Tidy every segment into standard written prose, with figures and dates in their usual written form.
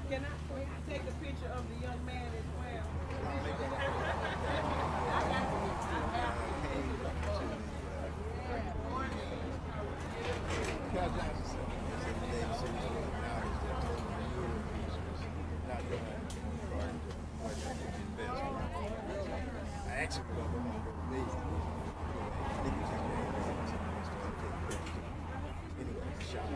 Can I take a picture of the young man as well? I actually was going to go Nikki Giovanni. Anyway, shout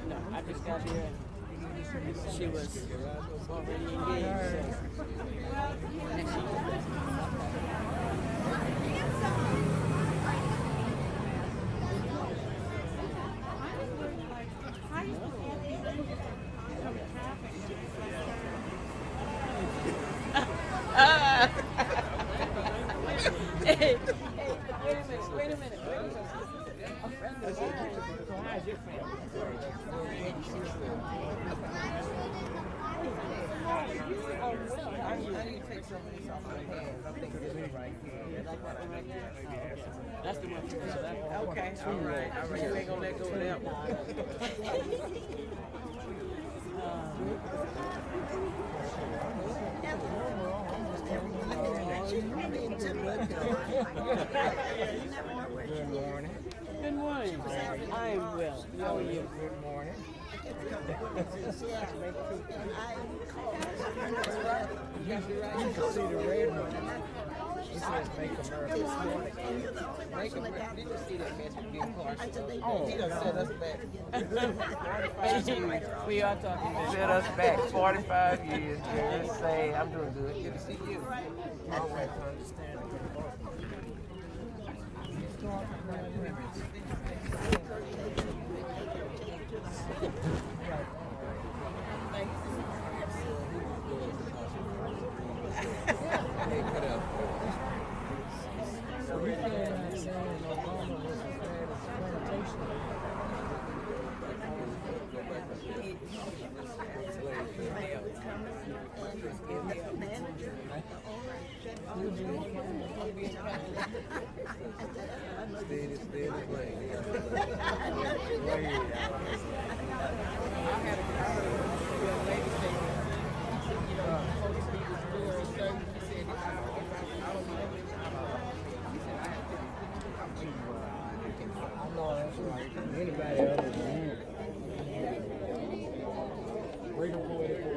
No, I just got here. She was already engaged. Hey, wait a minute. A friend of mine. How's your friend? I need to take some of these off my hands. I think this is right here. Like that one right there? Oh, okay. That's the one you got. Okay, all right. You ain't gonna let go of that one. Good morning. Good morning. I am well. How are you? Good morning. You can see the red one. It says Make America Smart Again. Make America. Did you see that message being partial? Oh, He done set us back. We are talking about Set us back 45 years. Just say, I'm doing good. Good to see you. always understand anybody other than you. Wait a minute.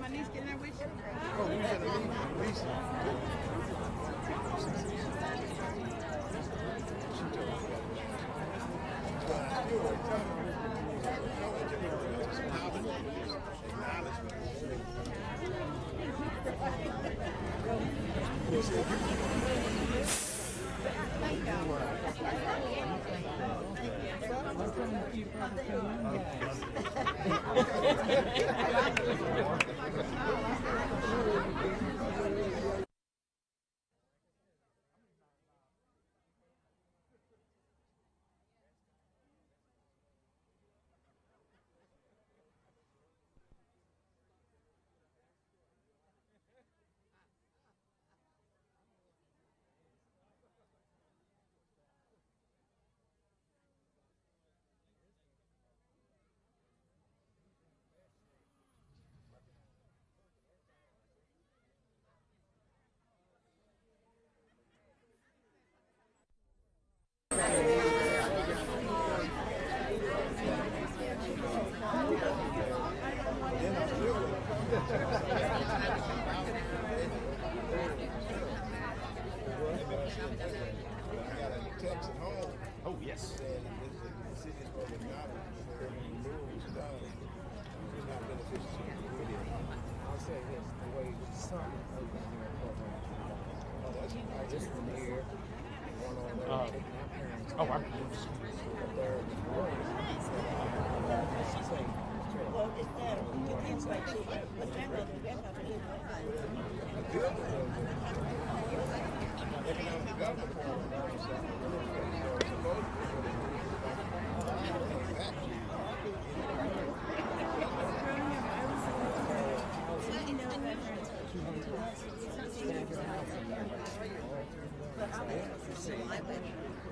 My niece getting there with you? Oh, we had a meeting recently. She told me that. But I still want to tell her. Oh, yes. I'll say this, the way something open here program. This one here, one on there, taking our parents. Oh, I'm But there was one. Well, it's that. It's like she, but grandmother didn't.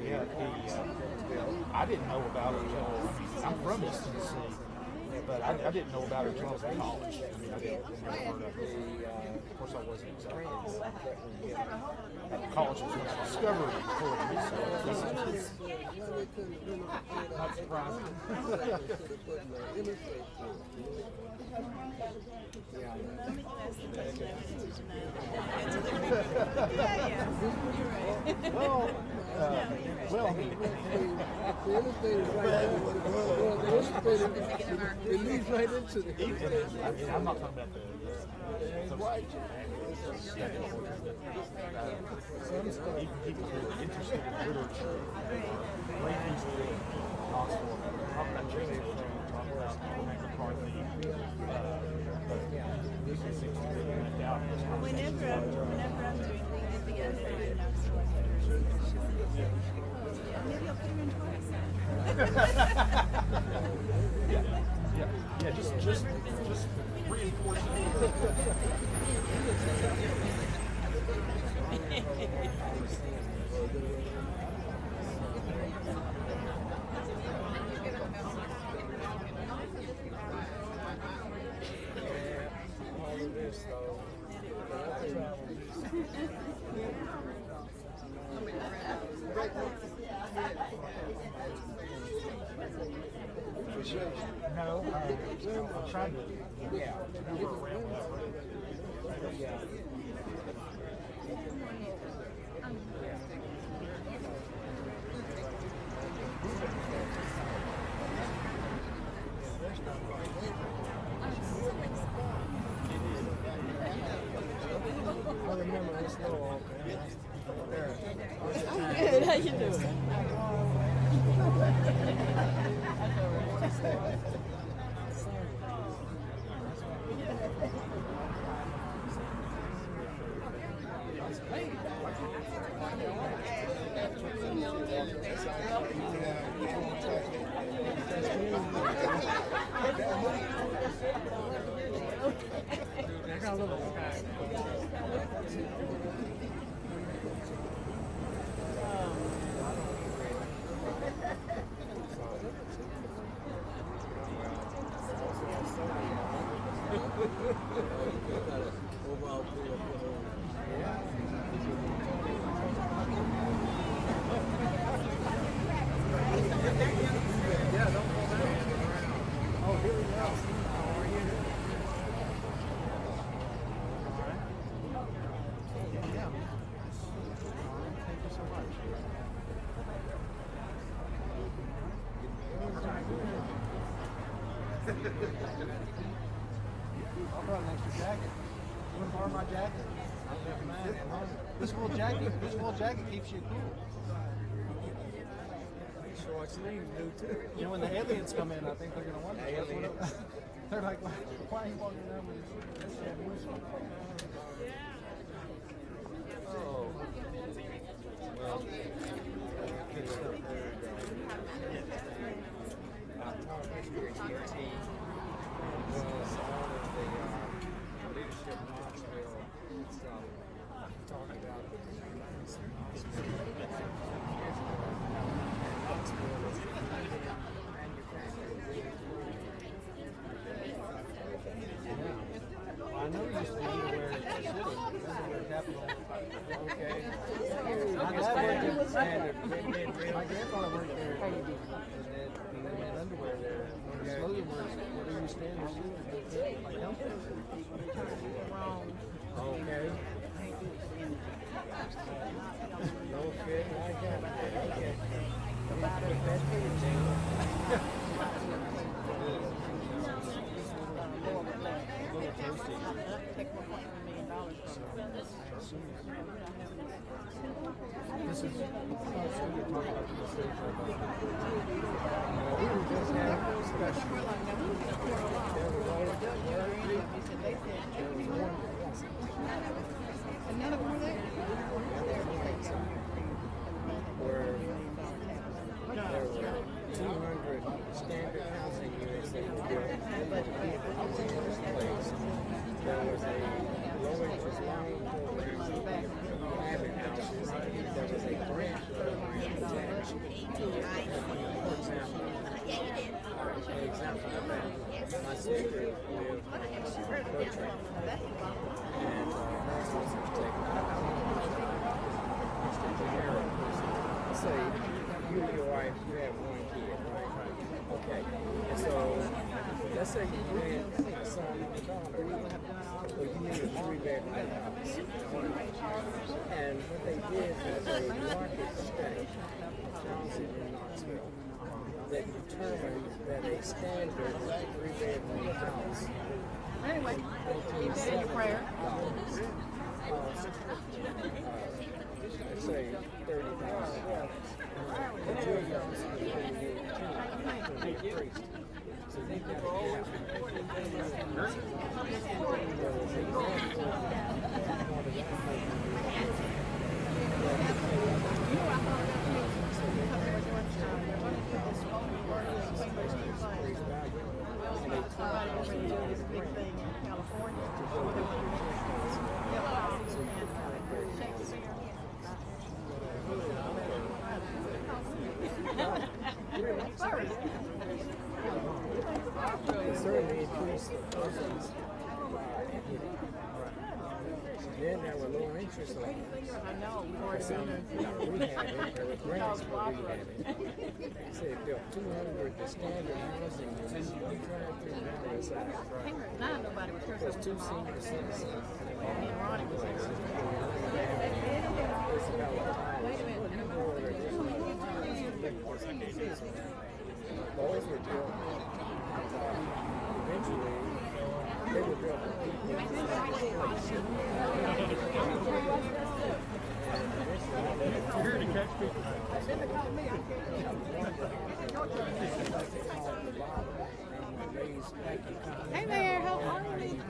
Yeah, I didn't know about it until, I'm from East Tennessee, but I didn't know about it until I was in college. I mean, I didn't never heard of it. Of course, I wasn't exactly. College was when I discovered poetry, so this is not surprising. Well, I mean, The illustrator is right there. The illustrator, it leads right into the. I mean, I'm not talking about the Right. even people who are interested in literature, great people in Knoxville, talk about James Frank, talk about Cormac McCarthy, but this seems to be left out. Whenever I'm doing things at the Unveil in Knoxville, maybe I'll put her in twice. Yeah, just reinforce it. All of this, though. No, I'm trying to, maneuver around that road. I remember this little Good, how you doing? Oh, here we go. How are you? brought an extra jacket. You want to borrow my jacket? This wool jacket keeps you cool. Short sleeve, new too. You know, when the aliens come in, I think they're going to wonder. They're like, why are you walking around with this shit? Oh. Well, I taught history at UT. Was all of the leadership in Knoxville stuff. Talking about Knoxville was I know you used to be underwear capital. okay. My dad worked there. My grandfather worked there. And they made underwear there. The slogan was, whatever you stand or shoot, like healthcare. Okay. No fit, I got it. Okay. This is we were just having a special. Another one there? Where there were 200 standard housing units that were built in this place. There was a low interest loan program, private houses. There was a grant program attached to it. For example, of that, my sister lived on Bertrand, and hers was taken out. Let's say you and your wife, you have one kid, right? Okay. And so, let's say you had a son and a daughter. Well, you need a 3-bedroom house. And what they did was a market study of housing in Knoxville that determined that a standard 3-bedroom house Anyway, keep that in your prayer. let's say $30,000. The children's increased. So they got certainly increased persons. Then there were lower interest rates. I know. Some rehabbing, there were grants for rehabbing. They said built 200 the standard housing units. You drive through Dallas out. Now nobody was There's 2 senior citizens. Me and Ronnie was there. It's about Wait a minute. those were built. Eventually, they were built for people. You're here to catch people. Hey there, how are you?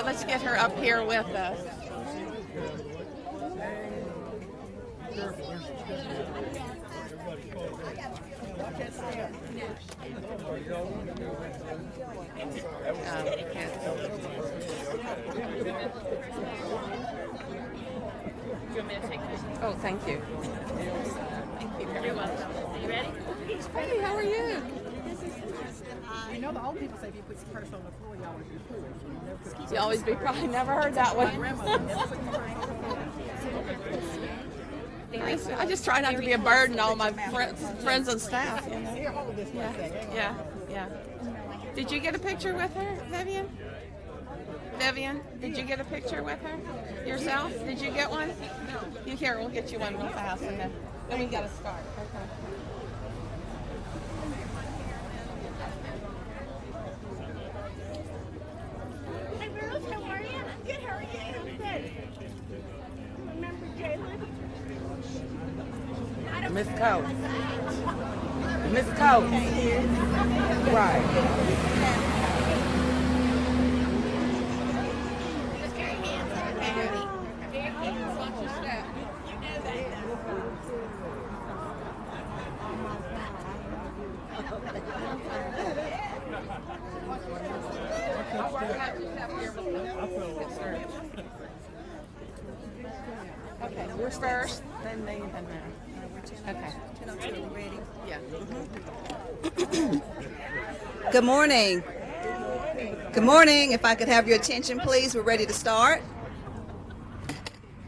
Let's get her up here with us. Oh, thank you. Thank you very much. Are you ready? Hey, how are you? You know the old people say if you put your purse on the floor, you always be foolish. You always be probably never heard that one. I just try not to be a burden on my friends and staff. You know? Here, hold this one second. Yeah. Did you get a picture with her, Vivian? Vivian, did you get a picture with her yourself? Did you get one? You here? We'll get you one real fast, and then we got to start. Okay. Hey, Rose, how are you? Good, how are you? Good. Remember Jalen? Miss Coates. Miss Coates. Right. Okay, you're first, then me, then Mary. Okay. Ready? Yeah. Good morning. Good morning. If I could have your attention, please. We're ready to start.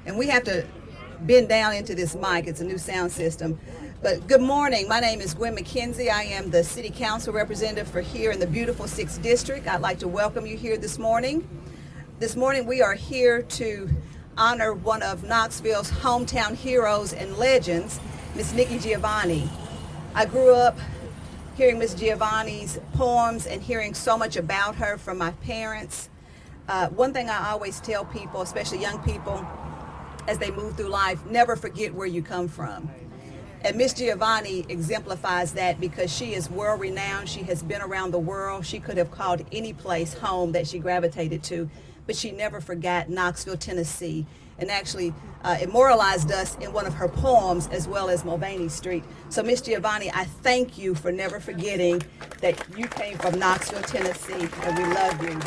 And we have to bend down into this mic. It's a new sound system. But good morning. My name is Gwen McKenzie. I am the City Council representative for here in the beautiful 6th District. I'd like to welcome you here this morning. This morning we are here to honor one of Knoxville's hometown heroes and legends, Miss Nikki Giovanni. I grew up hearing Miss Giovanni's poems and hearing so much about her from my parents. One thing I always tell people, especially young people, as they move through life, never forget where you come from. And Miss Giovanni exemplifies that because she is world renowned. She has been around the world. She could have called any place home that she gravitated to, but she never forgot Knoxville, Tennessee, and actually immortalized us in one of her poems, as well as Mulvaney Street. So Miss Giovanni, I thank you for never forgetting that you came from Knoxville, Tennessee, and we love you.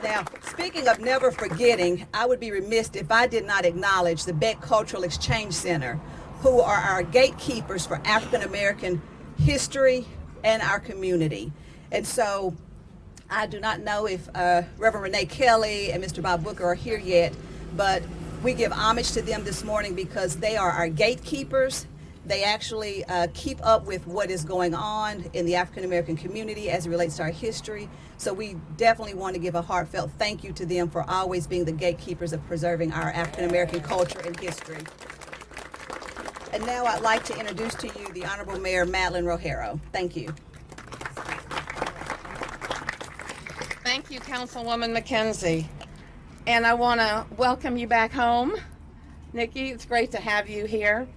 Now, speaking of never forgetting, I would be remiss if I did not acknowledge the Beck Cultural Exchange Center, who are our gatekeepers for African American history and our community. And so I do not know if Reverend Renee Kelly and Mr. Bob Booker are here yet, but we give homage to them this morning because they are our gatekeepers. They actually keep up with what is going on in the African American community as it relates to our history. So we definitely want to give a heartfelt thank you to them for always being the gatekeepers of preserving our African American culture and history. And now I'd like to introduce to you the Honorable Mayor Madeline Rogero. Thank you. Thank you, Councilwoman McKenzie. And I want to welcome you back home. Nikki, it's great to have you here.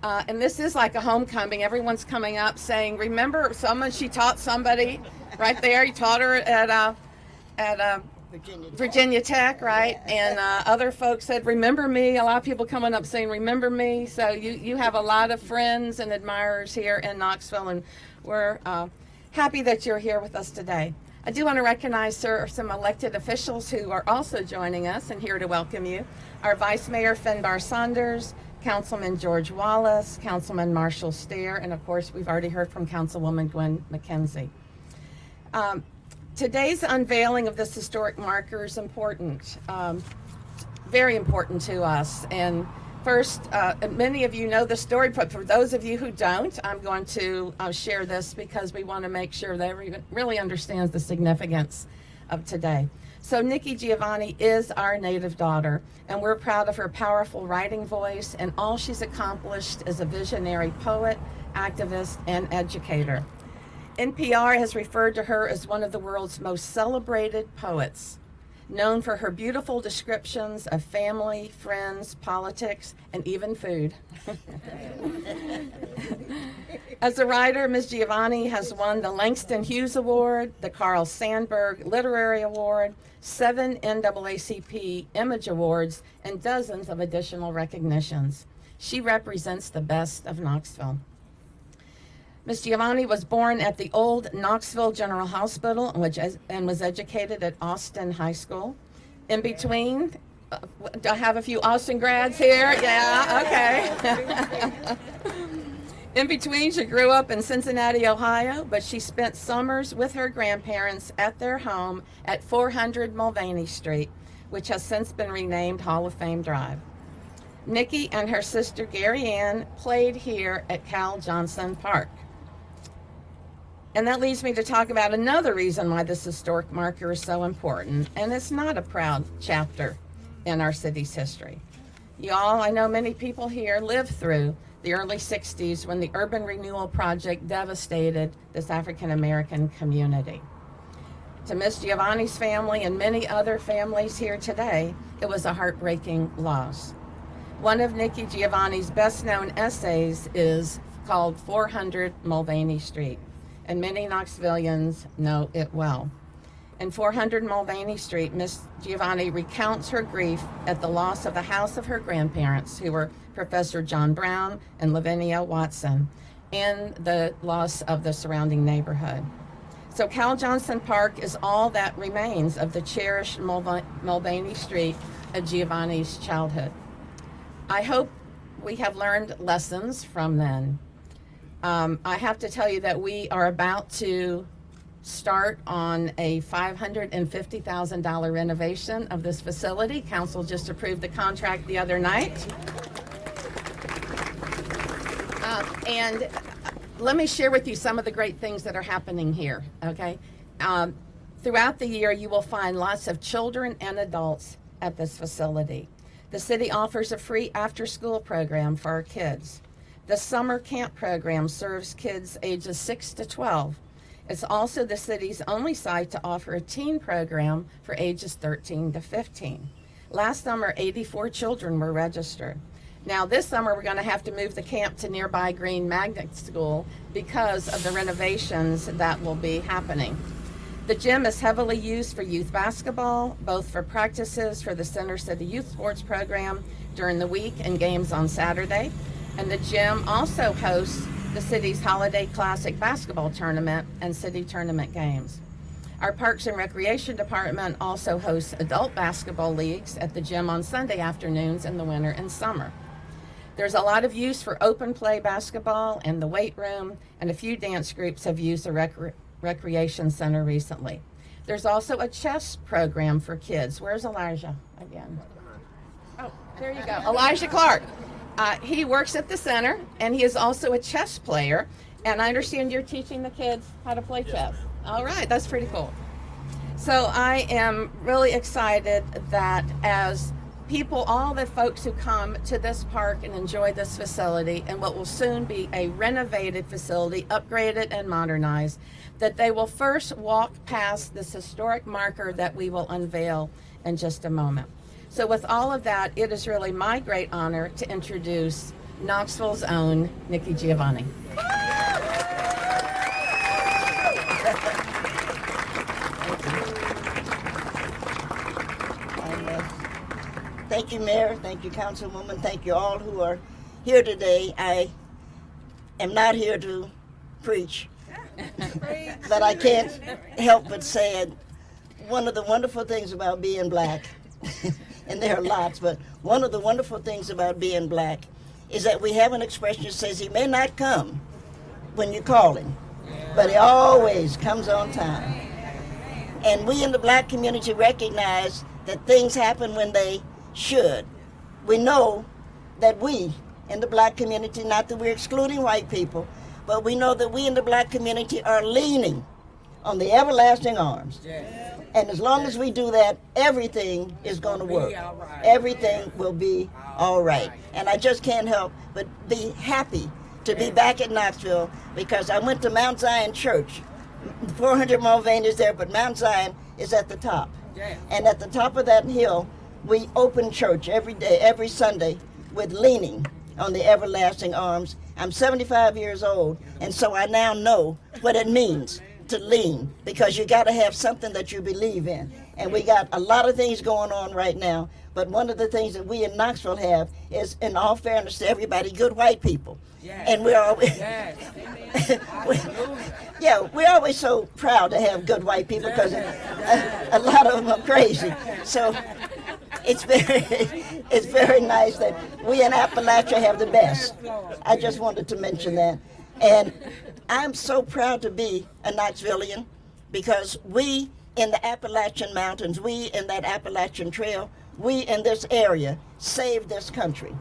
And this is like a homecoming. Everyone's coming up saying, remember she taught somebody right there. You taught her at Virginia Tech, right? And other folks said, remember me. A lot of people coming up saying, remember me. So you have a lot of friends and admirers here in Knoxville, and we're happy that you're here with us today. I do want to recognize some elected officials who are also joining us and here to welcome you. Our Vice Mayor Finbar Saunders, Councilman George Wallace, Councilman Marshall Stair, and of course we've already heard from Councilwoman Gwen McKenzie. Today's unveiling of this historic marker is important, very important to us. And first, many of you know the story, but for those of you who don't, I'm going to share this because we want to make sure that everyone really understands the significance of today. So Nikki Giovanni is our native daughter, and we're proud of her powerful writing voice and all she's accomplished as a visionary poet, activist, and educator. NPR has referred to her as one of the world's most celebrated poets, known for her beautiful descriptions of family, friends, politics, and even food. As a writer, Ms. Giovanni has won the Langston Hughes Award, the Carl Sandburg Literary Award, 7 NAACP Image Awards, and dozens of additional recognitions. She represents the best of Knoxville. Ms. Giovanni was born at the old Knoxville General Hospital and was educated at Austin High School. In between, do I have a few Austin grads here? Yeah, okay. In between, she grew up in Cincinnati, Ohio, but she spent summers with her grandparents at their home at 400 Mulvaney Street, which has since been renamed Hall of Fame Drive. Nikki and her sister Gary Ann played here at Cal Johnson Park. And that leads me to talk about another reason why this historic marker is so important, and it's not a proud chapter in our city's history. Y'all, I know many people here lived through the early 60s when the urban renewal project devastated this African American community. To Miss Giovanni's family and many other families here today, it was a heartbreaking loss. One of Nikki Giovanni's best-known essays is called 400 Mulvaney Street, and many Knoxvillians know it well. In 400 Mulvaney Street, Miss Giovanni recounts her grief at the loss of the house of her grandparents, who were Professor John Brown and Lavinia Watson, and the loss of the surrounding neighborhood. So Cal Johnson Park is all that remains of the cherished Mulvaney Street of Giovanni's childhood. I hope we have learned lessons from then. I have to tell you that we are about to start on a $550,000 renovation of this facility. Council just approved the contract the other night. And let me share with you some of the great things that are happening here, okay? Throughout the year, you will find lots of children and adults at this facility. The city offers a free after-school program for our kids. The summer camp program serves kids ages 6 to 12. It's also the city's only site to offer a teen program for ages 13 to 15. Last summer, 84 children were registered. Now this summer, we're going to have to move the camp to nearby Green Magnet School because of the renovations that will be happening. The gym is heavily used for youth basketball, both for practices for the Center City Youth Sports Program during the week and games on Saturday. And the gym also hosts the city's Holiday Classic basketball tournament and city tournament games. Our Parks and Recreation Department also hosts adult basketball leagues at the gym on Sunday afternoons in the winter and summer. There's a lot of use for open play basketball and the weight room, and a few dance groups have used the recreation center recently. There's also a chess program for kids. Where's Elijah again? Oh, there you go. Elijah Clark. He works at the center, and he is also a chess player. And I understand you're teaching the kids how to play chess. All right, that's pretty cool. So I am really excited that as people, all the folks who come to this park and enjoy this facility and what will soon be a renovated facility, upgraded and modernized, that they will first walk past this historic marker that we will unveil in just a moment. So with all of that, it is really my great honor to introduce Knoxville's own Nikki Giovanni. Thank you, Mayor. Thank you, Councilwoman. Thank you all who are here today. I am not here to preach, but I can't help but say it. One of the wonderful things about being black, and there are lots, but one of the wonderful things about being black is that we have an expression that says he may not come when you call him, but he always comes on time. And we in the black community recognize that things happen when they should. We know that we in the black community, not that we're excluding white people, but we know that we in the black community are leaning on the everlasting arms. And as long as we do that, everything is going to work. Everything will be all right. And I just can't help but be happy to be back at Knoxville, because I went to Mount Zion Church. 400 Mulvaney is there, but Mount Zion is at the top. And at the top of that hill, we open church every day, every Sunday, with leaning on the everlasting arms. I'm 75 years old, and so I now know what it means to lean, because you got to have something that you believe in. And we got a lot of things going on right now, but one of the things that we in Knoxville have is, in all fairness to everybody, good white people. And we're always, we're always so proud to have good white people, because a lot of them are crazy. So it's very nice that we in Appalachia have the best. I just wanted to mention that. And I'm so proud to be a Knoxvillian, because we in the Appalachian Mountains, we in that Appalachian Trail, we in this area saved this country.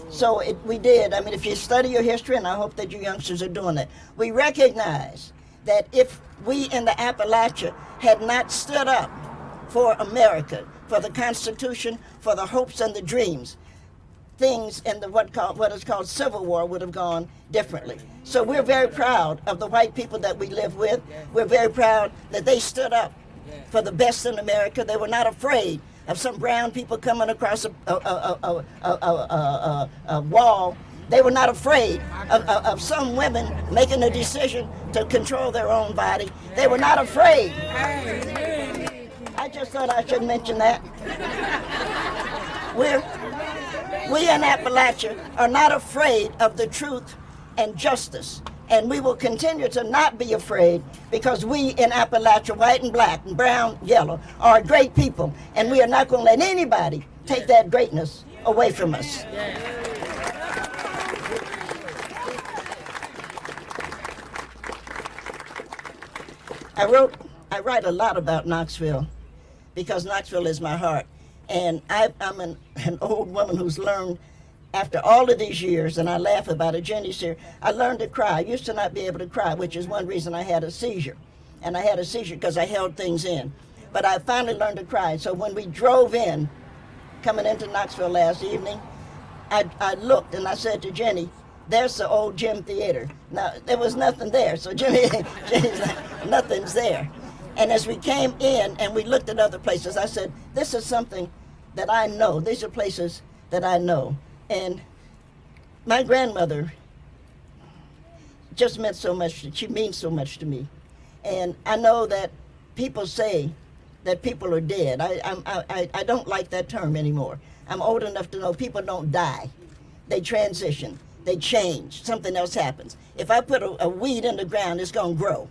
So we did. I mean, if you study your history, and I hope that you youngsters are doing it, we recognize that if we in the Appalachia had not stood up for America, for the Constitution, for the hopes and the dreams, things in the what is called Civil War would have gone differently. So we're very proud of the white people that we live with. We're very proud that they stood up for the best in America. They were not afraid of some brown people coming across a wall. They were not afraid of some women making a decision to control their own body. They were not afraid. I just thought I should mention that. We in Appalachia are not afraid of the truth and justice. And we will continue to not be afraid, because we in Appalachia, white and black and brown, yellow, are a great people. And we are not going to let anybody take that greatness away from us. I write a lot about Knoxville because Knoxville is my heart. And I'm an old woman who's learned, after all of these years, and I laugh about it, Jenny's here, I learned to cry. I used to not be able to cry, which is one reason I had a seizure. And I had a seizure because I held things in. But I finally learned to cry. So when we drove in, coming into Knoxville last evening, I looked and I said to Jenny, there's the old gym theater. Now, there was nothing there. So Jenny's like, nothing's there. And as we came in and we looked at other places, I said, this is something that I know. These are places that I know. And my grandmother just meant so much. She means so much to me. And I know that people say that people are dead. I don't like that term anymore. I'm old enough to know people don't die. They transition. They change. Something else happens. If I put a weed in the ground, it's going to grow.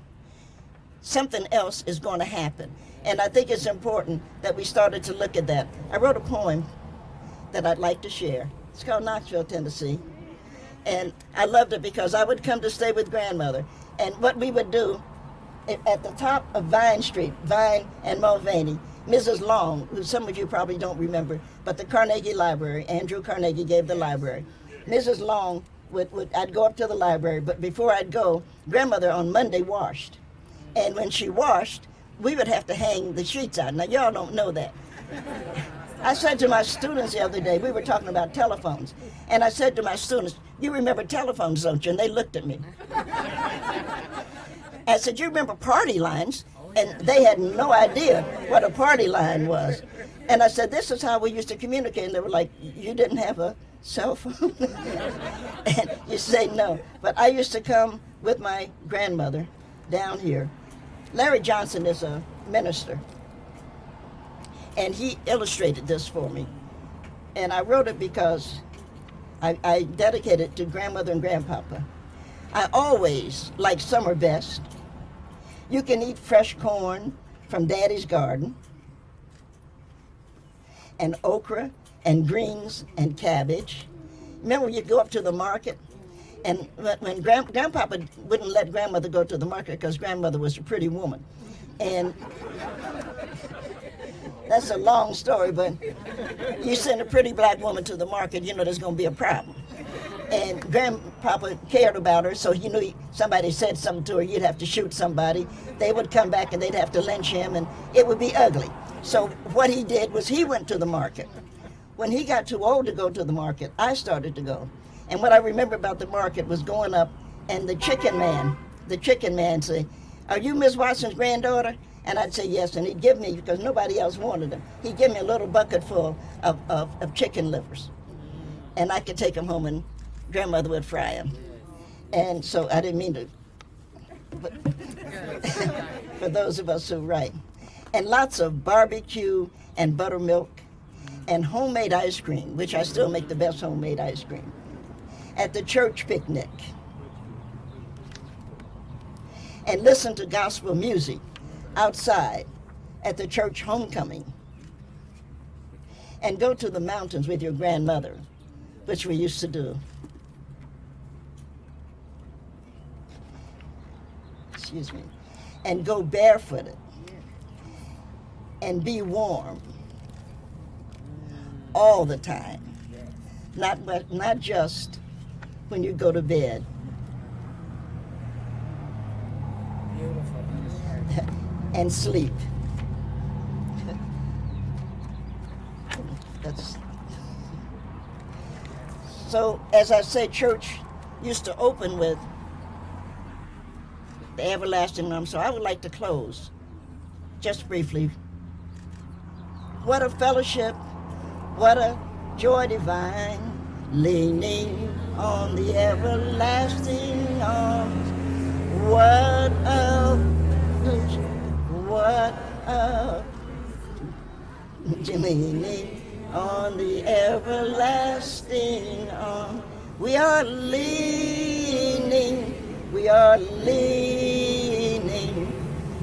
Something else is going to happen. And I think it's important that we started to look at that. I wrote a poem that I'd like to share. It's called Knoxville, Tennessee. And I loved it because I would come to stay with grandmother. And what we would do, at the top of Vine Street, Vine and Mulvaney, Mrs. Long, who some of you probably don't remember, but the Carnegie Library, Andrew Carnegie gave the library. Mrs. Long, I'd go up to the library, but before I'd go, grandmother on Monday washed. And when she washed, we would have to hang the sheets out. Now, y'all don't know that. I said to my students the other day, we were talking about telephones, and I said to my students, you remember telephones, don't you? And they looked at me. I said, you remember party lines? And they had no idea what a party line was. And I said, this is how we used to communicate. And they were like, you didn't have a cell phone? And you say no. But I used to come with my grandmother down here. Larry Johnson is a minister, and he illustrated this for me. And I wrote it because I dedicated it to grandmother and grandpapa. I always like summer best. You can eat fresh corn from Daddy's garden, and okra and greens and cabbage. Remember, you go up to the market, and when grandpapa wouldn't let grandmother go to the market because grandmother was a pretty woman. And that's a long story, but you send a pretty black woman to the market, you know there's going to be a problem. And grandpapa cared about her, so he knew somebody said something to her, you'd have to shoot somebody. They would come back and they'd have to lynch him, and it would be ugly. So what he did was he went to the market. When he got too old to go to the market, I started to go. And what I remember about the market was going up, and the chicken man say, are you Miss Watson's granddaughter? And I'd say yes, and he'd give me, because nobody else wanted them, he'd give me a little bucket full of chicken livers. And I could take them home, and grandmother would fry them. And so I didn't mean to, but for those of us who write. And lots of barbecue and buttermilk and homemade ice cream, which I still make the best homemade ice cream. At the church picnic. And listen to gospel music outside at the church homecoming. And go to the mountains with your grandmother, which we used to do. Excuse me. And go barefooted. And be warm. All the time. Not just when you go to bed. and sleep. That's so, as I said, church used to open with the everlasting arm, so I would like to close just briefly. What a fellowship, what a joy divine, leaning on the everlasting arms. What a leaning on the everlasting arm. We are leaning,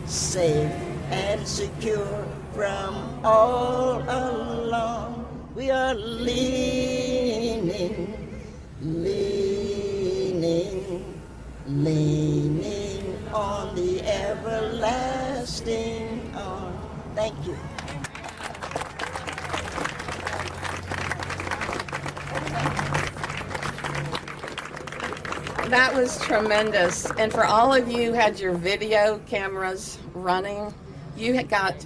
safe and secure from all along. We are leaning on the everlasting arm. Thank you. That was tremendous. And for all of you who had your video cameras running, you had got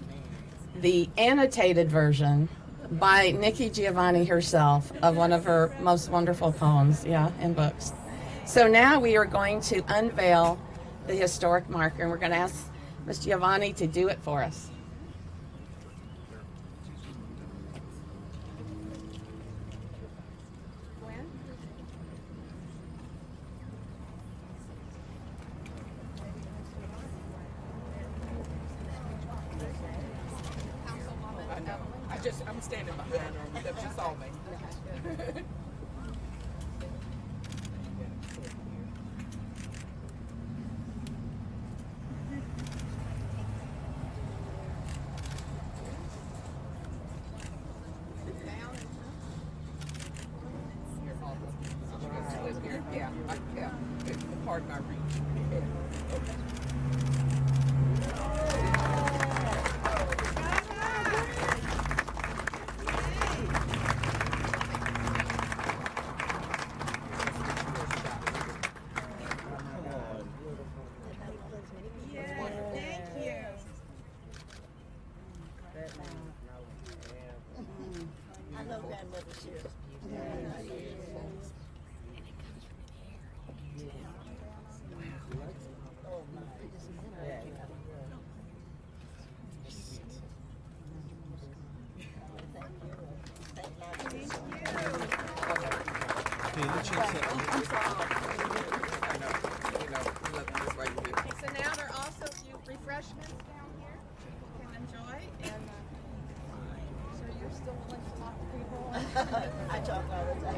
the annotated version by Nikki Giovanni herself of one of her most wonderful poems, in books. So now we are going to unveil the historic marker, and we're going to ask Ms. Giovanni to do it for us. I'm standing behind her because she saw me. Yeah. Pardon my reach. I know grandmother's here. So now there are also a few refreshments down here people can enjoy, and so you're still willing to talk to people. I talk all the time.